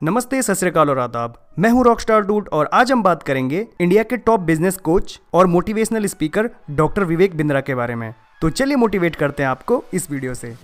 नमस्ते, सत श्री अकाल और आदाब। मैं हूं रॉकस्टार डूड और आज हम बात करेंगे इंडिया के टॉप बिजनेस कोच और motivational speaker doctor Vivek Bindra के बारे में। तो चलिए मोटिवेट करते हैं आपको इस वीडियो से।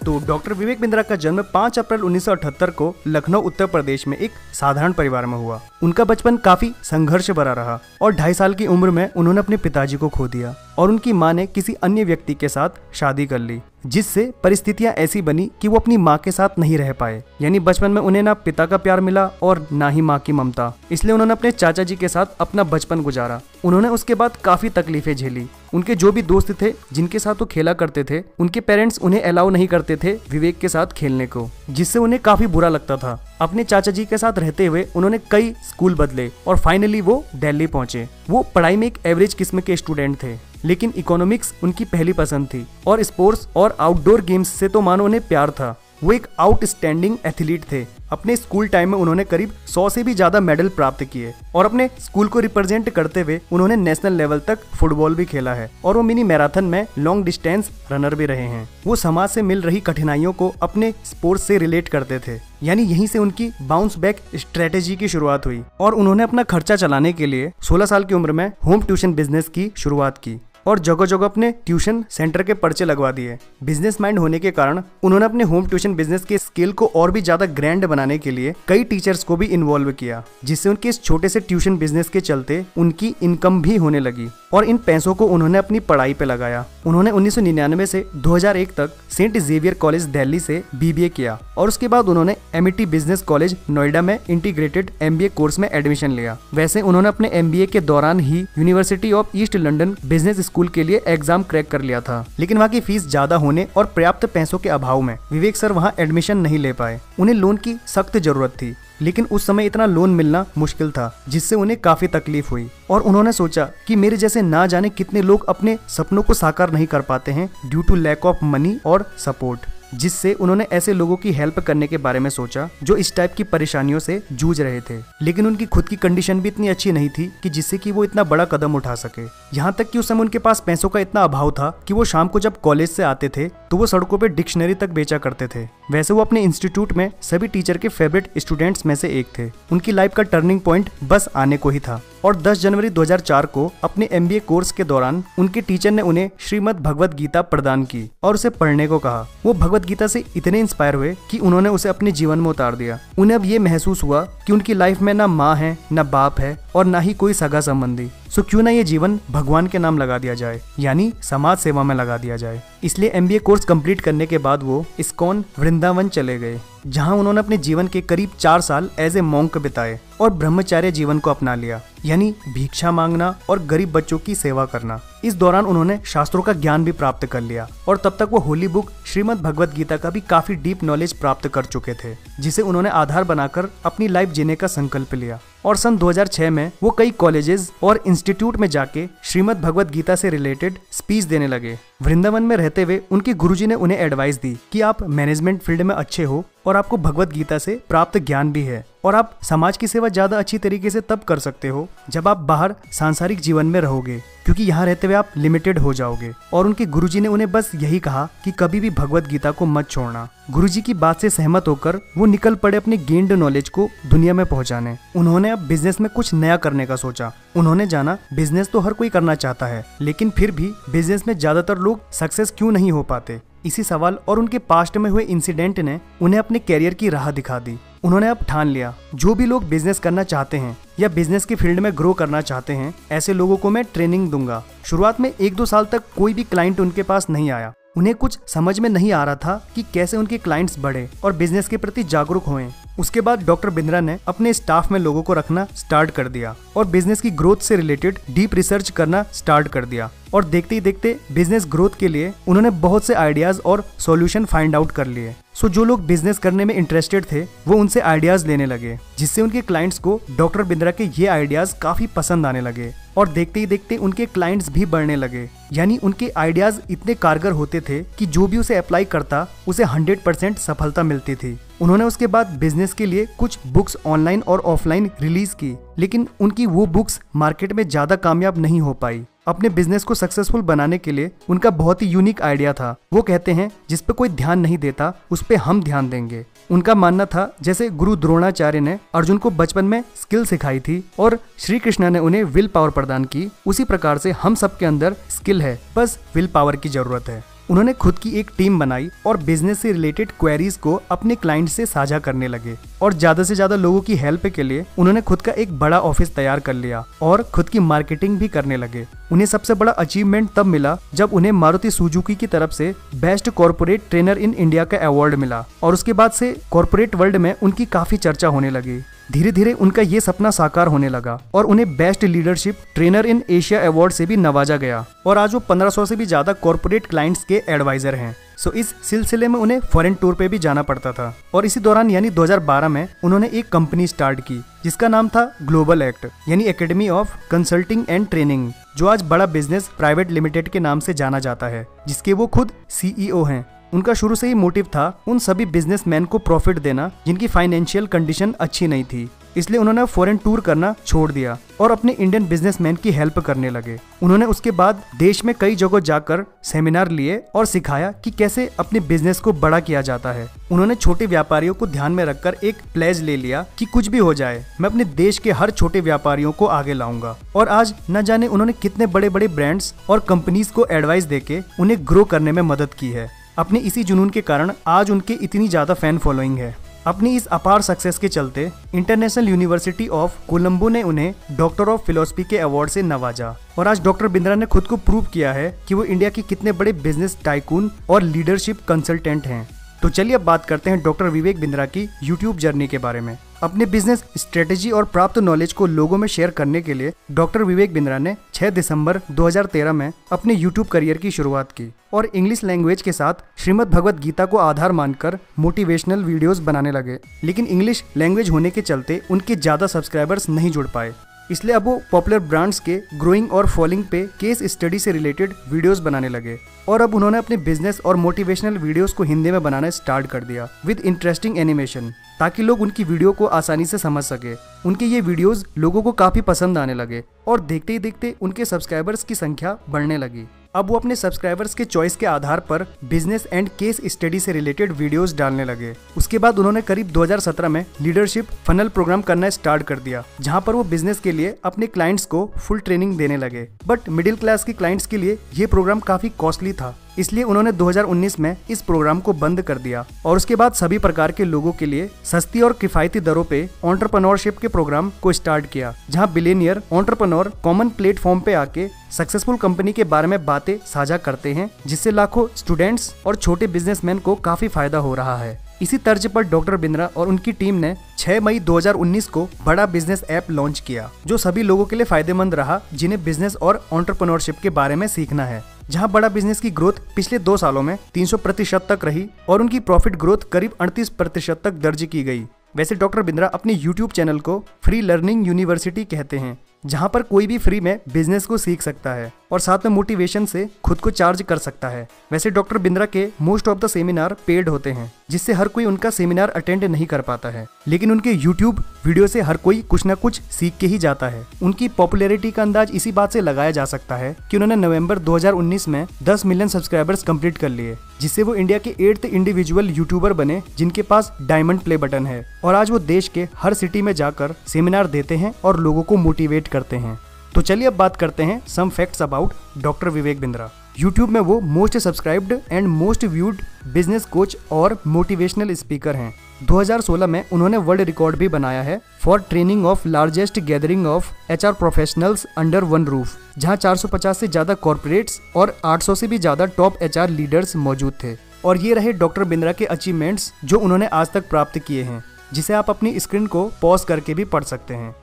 तो डॉक्टर विवेक बिंद्रा का जन्म 5 अप्रैल 1978 को लखनऊ उत्तर प्रदेश में एक साधारण परिवार में हुआ। उनका बचपन काफी संघर्ष भरा रहा और 2.5 साल की उम्र में उन्होंने अपने पिताजी को खो दिया और उनकी मां ने किसी अन्य व्यक्ति के साथ शादी कर ली, जिससे परिस्थितियां ऐसी बनी कि वो अपनी मां के साथ नहीं रह पाए। यानी बचपन में उन्हें ना पिता का प्यार मिला और ना ही मां की ममता, इसलिए उन्होंने अपने चाचा जी के साथ अपना बचपन गुजारा। उन्होंने उसके बाद काफी तकलीफें झेली। उनके जो भी दोस्त थे जिनके साथ वो खेला करते थे, उनके पेरेंट्स उन्हें अलाउ नहीं करते थे विवेक के साथ खेलने को, जिससे उन्हें काफी बुरा लगता था। अपने चाचा जी के साथ रहते हुए उन्होंने कई स्कूल बदले और फाइनली वो दिल्ली पहुंचे। वो पढ़ाई में एक एवरेज किस्म के स्टूडेंट थे, लेकिन इकोनॉमिक्स उनकी पहली पसंद थी और स्पोर्ट्स और आउटडोर गेम्स से तो मानो उन्हें प्यार था। वो एक आउटस्टैंडिंग एथलीट थे। अपने स्कूल टाइम में उन्होंने करीब 100 से भी ज्यादा मेडल प्राप्त किए और अपने स्कूल को रिप्रेजेंट करते हुए उन्होंने नेशनल लेवल तक फुटबॉल भी खेला है और वो मिनी मैराथन में लॉन्ग डिस्टेंस रनर भी रहे हैं। वो समाज से मिल रही कठिनाइयों को अपने स्पोर्ट्स से रिलेट करते थे, यानी यहीं से उनकी बाउंस बैक स्ट्रेटेजी की शुरुआत हुई और उन्होंने अपना खर्चा चलाने के लिए 16 साल की उम्र में होम ट्यूशन बिजनेस की शुरुआत की और जगह जगह अपने ट्यूशन सेंटर के पर्चे लगवा दिए। बिजनेस माइंड होने के कारण उन्होंने अपने होम ट्यूशन बिजनेस के स्केल को और भी ज्यादा ग्रैंड बनाने के लिए कई टीचर्स को भी इन्वॉल्व किया, जिससे उनके इस छोटे से ट्यूशन बिजनेस के चलते उनकी इनकम भी होने लगी और इन पैसों को उन्होंने अपनी पढ़ाई पे लगाया। उन्होंने 1999 से 2001 तक सेंट जेवियर कॉलेज दिल्ली से BBA किया और उसके बाद उन्होंने MIT बिजनेस कॉलेज नोएडा में इंटीग्रेटेड MBA कोर्स में एडमिशन लिया। वैसे उन्होंने अपने MBA के दौरान ही university of East London business school के लिए एग्जाम क्रैक कर लिया था, लेकिन वहाँ की फीस ज्यादा होने और पर्याप्त पैसों के अभाव में विवेक सर वहाँ एडमिशन नहीं ले पाए। उन्हें लोन की सख्त जरूरत थी, लेकिन उस समय इतना लोन मिलना मुश्किल था, जिससे उन्हें काफी तकलीफ हुई और उन्होंने सोचा कि मेरे जैसे ना जाने कितने लोग अपने सपनों को साकार नहीं कर पाते हैं due to lack of money और सपोर्ट, जिससे उन्होंने ऐसे लोगों की हेल्प करने के बारे में सोचा जो इस टाइप की परेशानियों से जूझ रहे थे। लेकिन उनकी खुद की कंडीशन भी इतनी अच्छी नहीं थी कि जिससे कि वो इतना बड़ा कदम उठा सके। यहाँ तक कि उस समय उनके पास पैसों का इतना अभाव था कि वो शाम को जब कॉलेज से आते थे तो वो सड़कों पे डिक्शनरी तक बेचा करते थे। वैसे वो अपने इंस्टीट्यूट में सभी टीचर के फेवरेट स्टूडेंट्स में से एक थे। उनकी लाइफ का टर्निंग पॉइंट बस आने को ही था और 10 जनवरी 2004 को अपने MBA कोर्स के दौरान उनके टीचर ने उन्हें श्रीमद् भगवत गीता प्रदान की और उसे पढ़ने को कहा। वो भगवत गीता से इतने इंस्पायर हुए कि उन्होंने उसे अपने जीवन में उतार दिया। उन्हें अब ये महसूस हुआ कि उनकी लाइफ में ना माँ है, ना बाप है और ना ही कोई सगा संबंधी। सो क्यों ना ये जीवन भगवान के नाम लगा दिया जाए, यानी समाज सेवा में लगा दिया जाए। इसलिए MBA कोर्स कंप्लीट करने के बाद वो इस्कॉन वृंदावन चले गए, जहां उन्होंने अपने जीवन के करीब 4 साल एज ए मॉन्क बिताए और ब्रह्मचार्य जीवन को अपना लिया, यानी भिक्षा मांगना और गरीब बच्चों की सेवा करना। इस दौरान उन्होंने शास्त्रों का ज्ञान भी प्राप्त कर लिया और तब तक वो होली बुक श्रीमद् भगवत गीता का भी काफी डीप नॉलेज प्राप्त कर चुके थे, जिसे उन्होंने आधार बनाकर अपनी लाइफ जीने का संकल्प लिया। और सन 2006 में वो कई कॉलेजेस और इंस्टीट्यूट में जाके श्रीमद् भगवत गीता से रिलेटेड स्पीच देने लगे। वृंदावन में रहते हुए उनके गुरुजी ने उन्हें एडवाइस दी कि आप मैनेजमेंट फील्ड में अच्छे हो और आपको भगवत गीता से प्राप्त ज्ञान भी है और आप समाज की सेवा ज्यादा अच्छी तरीके से तब कर सकते हो जब आप बाहर सांसारिक जीवन में रहोगे, क्योंकि यहाँ रहते हुए आप लिमिटेड हो जाओगे। और उनके गुरुजी ने उन्हें बस यही कहा कि कभी भी भगवत गीता को मत छोड़ना। गुरुजी की बात से सहमत होकर वो निकल पड़े अपने गेन्ड नॉलेज को दुनिया में पहुंचाने। उन्होंने अब बिजनेस में कुछ नया करने का सोचा। उन्होंने जाना बिजनेस तो हर कोई करना चाहता है, लेकिन फिर भी बिजनेस में ज्यादातर लोग सक्सेस क्यों नहीं हो पाते। इसी सवाल और उनके पास्ट में हुए इंसिडेंट ने उन्हें अपने कैरियर की राह दिखा दी। उन्होंने अब ठान लिया, जो भी लोग बिजनेस करना चाहते हैं या बिजनेस की फील्ड में ग्रो करना चाहते हैं, ऐसे लोगों को मैं ट्रेनिंग दूंगा। शुरुआत में 1-2 साल तक कोई भी क्लाइंट उनके पास नहीं आया। उन्हें कुछ समझ में नहीं आ रहा था कि कैसे उनके क्लाइंट्स बढ़े और बिजनेस के प्रति जागरूक होएं। उसके बाद डॉक्टर बिंद्रा ने अपने स्टाफ में लोगों को रखना स्टार्ट कर दिया और बिजनेस की ग्रोथ से रिलेटेड डीप रिसर्च करना स्टार्ट कर दिया और देखते ही देखते बिजनेस ग्रोथ के लिए उन्होंने बहुत से आइडियाज और सॉल्यूशन फाइंड आउट कर लिए। सो जो लोग बिजनेस करने में इंटरेस्टेड थे वो उनसे आइडियाज लेने लगे, जिससे उनके क्लाइंट्स को डॉक्टर बिंद्रा के ये आइडियाज काफी पसंद आने लगे और देखते ही देखते उनके क्लाइंट्स भी बढ़ने लगे। यानी उनके आइडियाज इतने कारगर होते थे कि जो भी उसे अप्लाई करता उसे 100% सफलता मिलती थी। उन्होंने उसके बाद बिजनेस के लिए कुछ बुक्स ऑनलाइन और ऑफलाइन रिलीज की, लेकिन उनकी वो बुक्स मार्केट में ज्यादा कामयाब नहीं हो पाई। अपने बिजनेस को सक्सेसफुल बनाने के लिए उनका बहुत ही यूनिक आइडिया था। वो कहते हैं जिस पे कोई ध्यान नहीं देता उस पे हम ध्यान देंगे। उनका मानना था जैसे गुरु द्रोणाचार्य ने अर्जुन को बचपन में स्किल सिखाई थी और श्री कृष्ण ने उन्हें विल पावर प्रदान की, उसी प्रकार से हम सबके अंदर स्किल है, बस विल पावर की जरूरत है। उन्होंने खुद की एक टीम बनाई और बिजनेस से रिलेटेड क्वेरीज को अपने क्लाइंट से साझा करने लगे और ज्यादा से ज्यादा लोगों की हेल्प के लिए उन्होंने खुद का एक बड़ा ऑफिस तैयार कर लिया और खुद की मार्केटिंग भी करने लगे। उन्हें सबसे बड़ा अचीवमेंट तब मिला जब उन्हें मारुति सुजुकी की तरफ से best corporate trainer in India का अवार्ड मिला और उसके बाद से कॉर्पोरेट वर्ल्ड में उनकी काफी चर्चा होने लगी। धीरे धीरे उनका ये सपना साकार होने लगा और उन्हें best leadership trainer in Asia award से भी नवाजा गया और आज वो 1500 से भी ज्यादा कॉर्पोरेट क्लाइंट्स के एडवाइजर हैं। सो इस सिलसिले में उन्हें फॉरेन टूर पे भी जाना पड़ता था और इसी दौरान यानी 2012 में उन्होंने एक कंपनी स्टार्ट की जिसका नाम था ग्लोबल एक्ट यानी academy of consulting and training, जो आज बड़ा बिजनेस प्राइवेट लिमिटेड के नाम से जाना जाता है, जिसके वो खुद CEO हैं। उनका शुरू से ही मोटिव था उन सभी बिजनेसमैन को प्रॉफिट देना जिनकी फाइनेंशियल कंडीशन अच्छी नहीं थी, इसलिए उन्होंने फॉरेन टूर करना छोड़ दिया और अपने इंडियन बिजनेसमैन की हेल्प करने लगे। उन्होंने उसके बाद देश में कई जगह जाकर सेमिनार लिए और सिखाया कि कैसे अपने बिजनेस को बड़ा किया जाता है। उन्होंने छोटे व्यापारियों को ध्यान में रखकर एक प्लेज ले लिया कि कुछ भी हो जाए मैं अपने देश के हर छोटे व्यापारियों को आगे लाऊंगा और आज न जाने उन्होंने कितने बड़े बड़े ब्रांड्स और कंपनीज को एडवाइस देके उन्हें ग्रो करने में मदद की है। अपने इसी जुनून के कारण आज उनके इतनी ज्यादा फैन फॉलोइंग है। अपनी इस अपार सक्सेस के चलते इंटरनेशनल यूनिवर्सिटी ऑफ कोलंबो ने उन्हें डॉक्टर ऑफ फिलोसफी के अवार्ड से नवाजा और आज डॉक्टर बिंद्रा ने खुद को प्रूव किया है कि वो इंडिया के कितने बड़े बिजनेस टाइकून और लीडरशिप कंसल्टेंट हैं। तो चलिए अब बात करते हैं डॉक्टर विवेक बिंद्रा की यूट्यूब जर्नी के बारे में। अपने बिजनेस स्ट्रेटेजी और प्राप्त नॉलेज को लोगों में शेयर करने के लिए डॉक्टर विवेक बिंद्रा ने 6 दिसंबर 2013 में अपने यूट्यूब करियर की शुरुआत की और इंग्लिश लैंग्वेज के साथ श्रीमद् भगवत गीता को आधार मानकर मोटिवेशनल वीडियोस बनाने लगे। लेकिन इंग्लिश लैंग्वेज होने के चलते उनके ज्यादा सब्सक्राइबर्स नहीं जुड़ पाए, इसलिए अब वो पॉपुलर ब्रांड्स के ग्रोइंग और फॉलिंग पे केस स्टडी से रिलेटेड वीडियोस बनाने लगे और अब उन्होंने अपने बिजनेस और मोटिवेशनल वीडियोस को हिंदी में बनाना स्टार्ट कर दिया विद इंटरेस्टिंग एनिमेशन, ताकि लोग उनकी वीडियो को आसानी से समझ सके। उनके ये वीडियोस लोगों को काफी पसंद आने लगे और देखते ही देखते उनके सब्सक्राइबर्स की संख्या बढ़ने लगी। अब वो अपने सब्सक्राइबर्स के चॉइस के आधार पर बिजनेस एंड केस स्टडी से रिलेटेड वीडियोस डालने लगे। उसके बाद उन्होंने करीब 2017 में लीडरशिप फनल प्रोग्राम करना स्टार्ट कर दिया, जहां पर वो बिजनेस के लिए अपने क्लाइंट्स को फुल ट्रेनिंग देने लगे। बट मिडिल क्लास के क्लाइंट्स के लिए ये प्रोग्राम काफी कॉस्टली था, इसलिए उन्होंने 2019 में इस प्रोग्राम को बंद कर दिया और उसके बाद सभी प्रकार के लोगों के लिए सस्ती और किफायती दरों पे एंटरप्रेन्योरशिप के प्रोग्राम को स्टार्ट किया, जहां बिलियनियर एंटरप्रेन्योर कॉमन प्लेटफॉर्म पे आके सक्सेसफुल कंपनी के बारे में बातें साझा करते हैं, जिससे लाखों स्टूडेंट्स और छोटे बिजनेसमैन को काफी फायदा हो रहा है। इसी तर्ज पर डॉक्टर बिंद्रा और उनकी टीम ने 6 मई 2019 को बड़ा बिजनेस ऐप लॉन्च किया, जो सभी लोगों के लिए फायदेमंद रहा जिन्हें बिजनेस और एंटरप्रेन्योरशिप के बारे में सीखना है। जहां बड़ा बिजनेस की ग्रोथ पिछले 2 सालों में 300% तक रही और उनकी प्रॉफिट ग्रोथ करीब 38% तक दर्ज की गई। वैसे डॉक्टर बिंद्रा अपने YouTube चैनल को फ्री लर्निंग यूनिवर्सिटी कहते हैं, जहां पर कोई भी फ्री में बिजनेस को सीख सकता है और साथ में मोटिवेशन से खुद को चार्ज कर सकता है। वैसे डॉक्टर बिंद्रा के most of the seminar paid होते हैं, जिससे हर कोई उनका सेमिनार अटेंड नहीं कर पाता है, लेकिन उनके YouTube वीडियो से हर कोई कुछ न कुछ सीख के ही जाता है। उनकी पॉपुलैरिटी का अंदाज इसी बात से लगाया जा सकता है कि उन्होंने नवंबर 2019 में 10 मिलियन सब्सक्राइबर्स कंप्लीट कर लिए, जिससे वो इंडिया के 8th इंडिविजुअल यूट्यूबर बने जिनके पास डायमंड प्ले बटन है और आज वो देश के हर सिटी में जाकर सेमिनार देते हैं और लोगों को मोटिवेट करते हैं। तो चलिए अब बात करते हैं some facts about doctor Vivek Bindra. YouTube में वो most subscribed and most viewed business coach और मोटिवेशनल स्पीकर हैं। 2016 में उन्होंने वर्ल्ड रिकॉर्ड भी बनाया है for training of largest gathering of HR professionals under one roof, जहां 450 से ज्यादा कॉर्पोरेट्स और 800 से भी ज्यादा टॉप HR लीडर्स मौजूद थे। और ये रहे डॉक्टर बिंद्रा के अचीवमेंट्स जो उन्होंने आज तक प्राप्त किए हैं, जिसे आप अपनी स्क्रीन को पॉज करके भी पढ़ सकते हैं।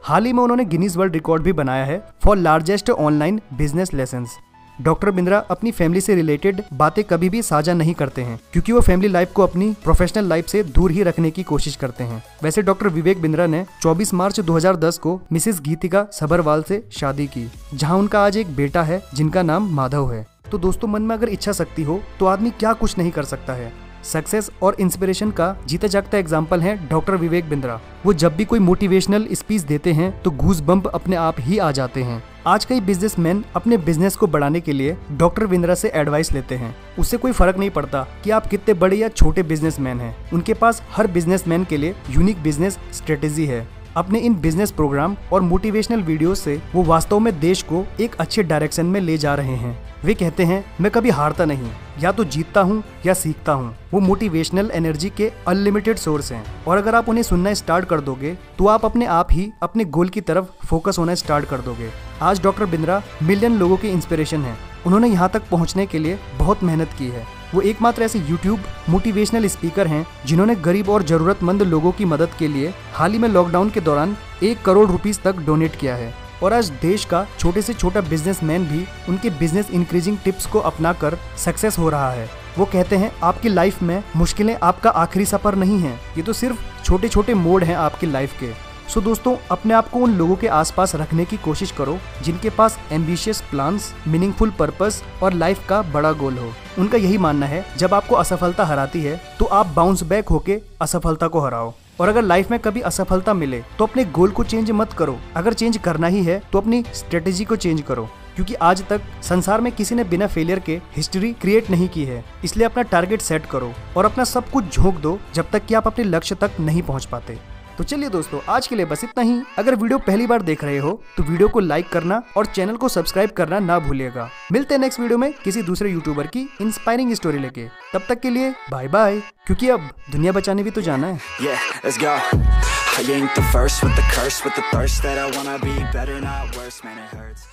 हाल ही में उन्होंने गिनीज वर्ल्ड रिकॉर्ड भी बनाया है for largest online business lessons. Doctor Bindra अपनी फैमिली से रिलेटेड बातें कभी भी साझा नहीं करते हैं, क्योंकि वो फैमिली लाइफ को अपनी प्रोफेशनल लाइफ से दूर ही रखने की कोशिश करते हैं। वैसे डॉक्टर विवेक बिंद्रा ने 24 मार्च 2010 को मिसेस गीतिका सबरवाल से शादी की, जहां उनका आज एक बेटा है जिनका नाम माधव है। तो दोस्तों, मन में अगर इच्छा शक्ति हो तो आदमी क्या कुछ नहीं कर सकता है। सक्सेस और इंस्पिरेशन का जीता जागता एग्जाम्पल है डॉक्टर विवेक बिंद्रा। वो जब भी कोई मोटिवेशनल स्पीच देते हैं तो गूज बम्प अपने आप ही आ जाते हैं। आज कई बिजनेसमैन अपने बिजनेस को बढ़ाने के लिए डॉक्टर बिंद्रा से एडवाइस लेते हैं। उससे कोई फर्क नहीं पड़ता कि आप कितने बड़े या छोटे बिजनेसमैन हैं। उनके पास हर बिजनेसमैन के लिए यूनिक बिजनेस स्ट्रेटेजी है। अपने इन बिजनेस प्रोग्राम और मोटिवेशनल वीडियो से वो वास्तव में देश को एक अच्छे डायरेक्शन में ले जा रहे हैं। वे कहते हैं, मैं कभी हारता नहीं, या तो जीतता हूँ या सीखता हूँ। वो मोटिवेशनल एनर्जी के अनलिमिटेड सोर्स हैं और अगर आप उन्हें सुनना स्टार्ट कर दोगे तो आप अपने आप ही अपने गोल की तरफ फोकस होना स्टार्ट कर दोगे। आज डॉक्टर बिंद्रा मिलियन लोगों की इंस्पिरेशन है। उन्होंने यहाँ तक पहुँचने के लिए बहुत मेहनत की है। वो एकमात्र ऐसे यूट्यूब मोटिवेशनल स्पीकर हैं जिन्होंने गरीब और जरूरतमंद लोगों की मदद के लिए हाल ही में लॉकडाउन के दौरान 1 करोड़ रुपीस तक डोनेट किया है। और आज देश का छोटे से छोटा बिजनेसमैन भी उनके बिजनेस इंक्रीजिंग टिप्स को अपनाकर सक्सेस हो रहा है। वो कहते हैं, आपकी लाइफ में मुश्किलें आपका आखिरी सफर नहीं है, ये तो सिर्फ छोटे छोटे मोड़ हैं आपकी लाइफ के। सो दोस्तों, अपने आप को उन लोगों के आसपास रखने की कोशिश करो जिनके पास एम्बिशियस प्लान्स, मीनिंगफुल पर्पस और लाइफ का बड़ा गोल हो। उनका यही मानना है, जब आपको असफलता हराती है तो आप बाउंस बैक होके असफलता को हराओ। और अगर लाइफ में कभी असफलता मिले तो अपने गोल को चेंज मत करो। अगर चेंज करना ही है तो अपनी स्ट्रेटेजी को चेंज करो, क्योंकि आज तक संसार में किसी ने बिना फेलियर के हिस्ट्री क्रिएट नहीं की है। इसलिए अपना टारगेट सेट करो और अपना सब कुछ झोंक दो जब तक कि आप अपने लक्ष्य तक नहीं पहुंच पाते। तो चलिए दोस्तों, आज के लिए बस इतना ही। अगर वीडियो पहली बार देख रहे हो तो वीडियो को लाइक करना और चैनल को सब्सक्राइब करना ना भूलिएगा। मिलते हैं नेक्स्ट वीडियो में किसी दूसरे यूट्यूबर की इंस्पायरिंग स्टोरी लेके। तब तक के लिए बाय बाय, क्योंकि अब दुनिया बचाने भी तो जाना है। Yeah, let's go. I ain't the first with the curse, with the thirst that I wanna be better, not worse, man, it hurts.